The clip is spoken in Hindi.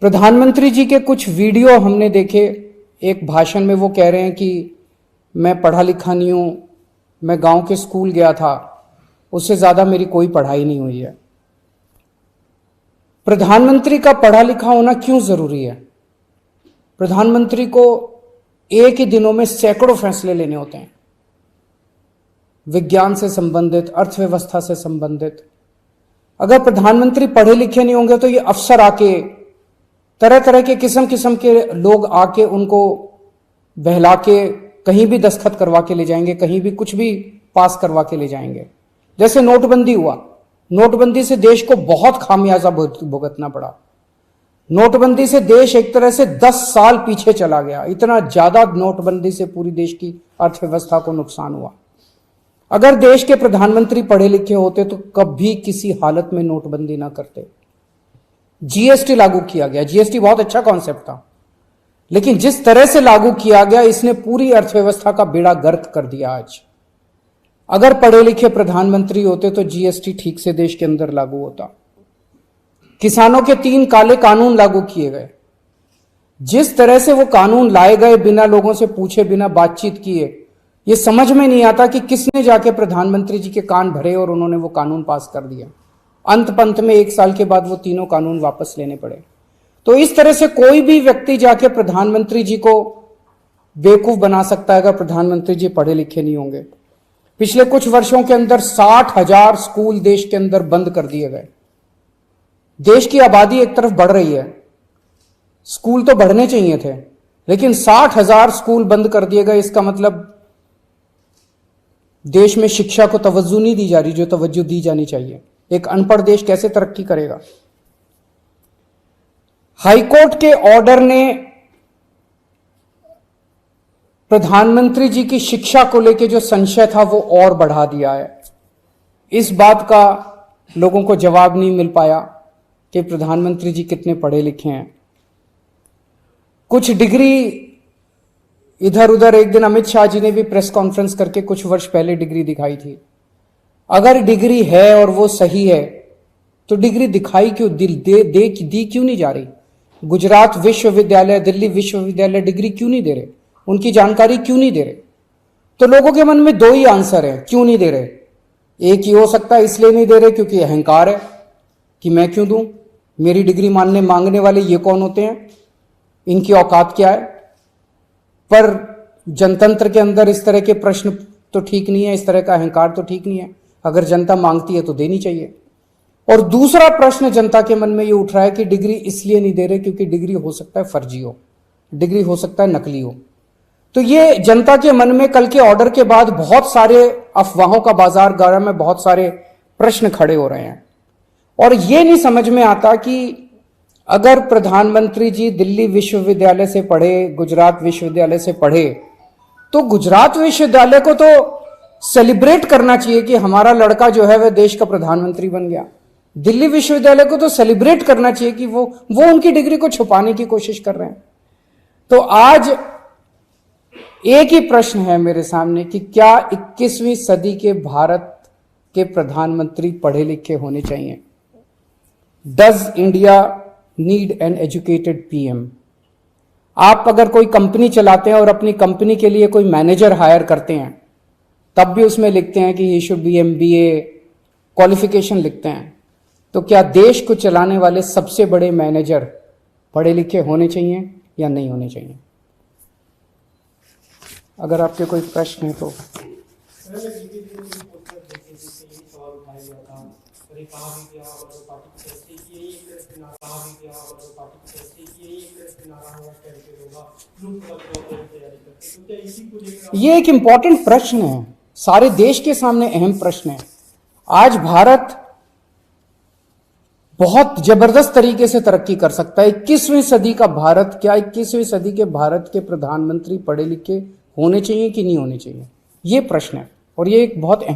प्रधानमंत्री जी के कुछ वीडियो हमने देखे। एक भाषण में वो कह रहे हैं कि मैं पढ़ा लिखा नहीं हूं, मैं गांव के स्कूल गया था, उससे ज्यादा मेरी कोई पढ़ाई नहीं हुई है। प्रधानमंत्री का पढ़ा लिखा होना क्यों जरूरी है? प्रधानमंत्री को एक ही दिनों में सैकड़ों फैसले लेने होते हैं, विज्ञान से संबंधित, अर्थव्यवस्था से संबंधित। अगर प्रधानमंत्री पढ़े लिखे नहीं होंगे तो ये अफसर आके, तरह तरह के किस्म किस्म के लोग आके उनको बहला के कहीं भी दस्तखत करवा के ले जाएंगे, कहीं भी कुछ भी पास करवा के ले जाएंगे। जैसे नोटबंदी हुआ, नोटबंदी से देश को बहुत खामियाजा भुगतना पड़ा। नोटबंदी से देश एक तरह से 10 साल पीछे चला गया। इतना ज्यादा नोटबंदी से पूरी देश की अर्थव्यवस्था को नुकसान हुआ। अगर देश के प्रधानमंत्री पढ़े लिखे होते तो कभी किसी हालत में नोटबंदी ना करते। जीएसटी लागू किया गया, जीएसटी बहुत अच्छा कॉन्सेप्ट था, लेकिन जिस तरह से लागू किया गया इसने पूरी अर्थव्यवस्था का बेड़ा गर्क कर दिया। आज अगर पढ़े लिखे प्रधानमंत्री होते तो जीएसटी ठीक से देश के अंदर लागू होता। किसानों के 3 काले कानून लागू किए गए। जिस तरह से वो कानून लाए गए, बिना लोगों से पूछे, बिना बातचीत किए, ये समझ में नहीं आता कि किसने जाके प्रधानमंत्री जी के कान भरे और उन्होंने वो कानून पास कर दिया। अंत पंत में 1 साल के बाद वो तीनों कानून वापस लेने पड़े। तो इस तरह से कोई भी व्यक्ति जाके प्रधानमंत्री जी को बेवकूफ बना सकता है अगर प्रधानमंत्री जी पढ़े लिखे नहीं होंगे। पिछले कुछ वर्षों के अंदर 60,000 स्कूल देश के अंदर बंद कर दिए गए। देश की आबादी एक तरफ बढ़ रही है, स्कूल तो बढ़ने चाहिए थे, लेकिन 60,000 स्कूल बंद कर दिए गए। इसका मतलब देश में शिक्षा को तवज्जो नहीं दी जा रही जो तवज्जो दी जानी चाहिए। एक अनपढ़ देश कैसे तरक्की करेगा? हाईकोर्ट के ऑर्डर ने प्रधानमंत्री जी की शिक्षा को लेकर जो संशय था वो और बढ़ा दिया है। इस बात का लोगों को जवाब नहीं मिल पाया कि प्रधानमंत्री जी कितने पढ़े लिखे हैं। कुछ डिग्री इधर उधर, एक दिन अमित शाह जी ने भी प्रेस कॉन्फ्रेंस करके कुछ वर्ष पहले डिग्री दिखाई थी। अगर डिग्री है और वो सही है तो डिग्री दिखाई क्यों, दी क्यों नहीं जा रही? गुजरात विश्वविद्यालय, दिल्ली विश्वविद्यालय डिग्री क्यों नहीं दे रहे? उनकी जानकारी क्यों नहीं दे रहे? तो लोगों के मन में 2 ही आंसर है क्यों नहीं दे रहे। एक ही हो सकता है इसलिए नहीं दे रहे क्योंकि अहंकार है कि मैं क्यों दूं, मेरी डिग्री मांगने वाले ये कौन होते हैं, इनकी औकात क्या है। पर जनतंत्र के अंदर इस तरह के प्रश्न तो ठीक नहीं है, इस तरह का अहंकार तो ठीक नहीं है। अगर जनता मांगती है तो देनी चाहिए। और दूसरा प्रश्न जनता के मन में ये उठ रहा है कि डिग्री इसलिए नहीं दे रहे क्योंकि डिग्री हो सकता है फर्जी हो, डिग्री हो सकता है नकली हो। तो ये जनता के मन में कल के ऑर्डर के बाद बहुत सारे अफवाहों का बाजार गर्म है, बहुत सारे प्रश्न खड़े हो रहे हैं। और ये नहीं समझ में आता कि अगर प्रधानमंत्री जी दिल्ली विश्वविद्यालय से पढ़े, गुजरात विश्वविद्यालय से पढ़े, तो गुजरात विश्वविद्यालय को तो सेलिब्रेट करना चाहिए कि हमारा लड़का जो है वह देश का प्रधानमंत्री बन गया। दिल्ली विश्वविद्यालय को तो सेलिब्रेट करना चाहिए कि वो उनकी डिग्री को छुपाने की कोशिश कर रहे हैं। तो आज एक ही प्रश्न है मेरे सामने कि क्या 21वीं सदी के भारत के प्रधानमंत्री पढ़े लिखे होने चाहिए? Does India need an educated PM? आप अगर कोई कंपनी चलाते हैं और अपनी कंपनी के लिए कोई मैनेजर हायर करते हैं, तब भी उसमें लिखते हैं कि he should be MBA qualification लिखते हैं। तो क्या देश को चलाने वाले सबसे बड़े मैनेजर पढ़े लिखे होने चाहिए या नहीं होने चाहिए? अगर आपके कोई प्रश्न है तो। ये एक इंपॉर्टेंट प्रश्न है, सारे देश के सामने अहम प्रश्न है। आज भारत बहुत जबरदस्त तरीके से तरक्की कर सकता है। 21वीं सदी का भारत, क्या 21वीं सदी के भारत के प्रधानमंत्री पढ़े लिखे होने चाहिए कि नहीं होने चाहिए? ये प्रश्न है और ये एक बहुत अहम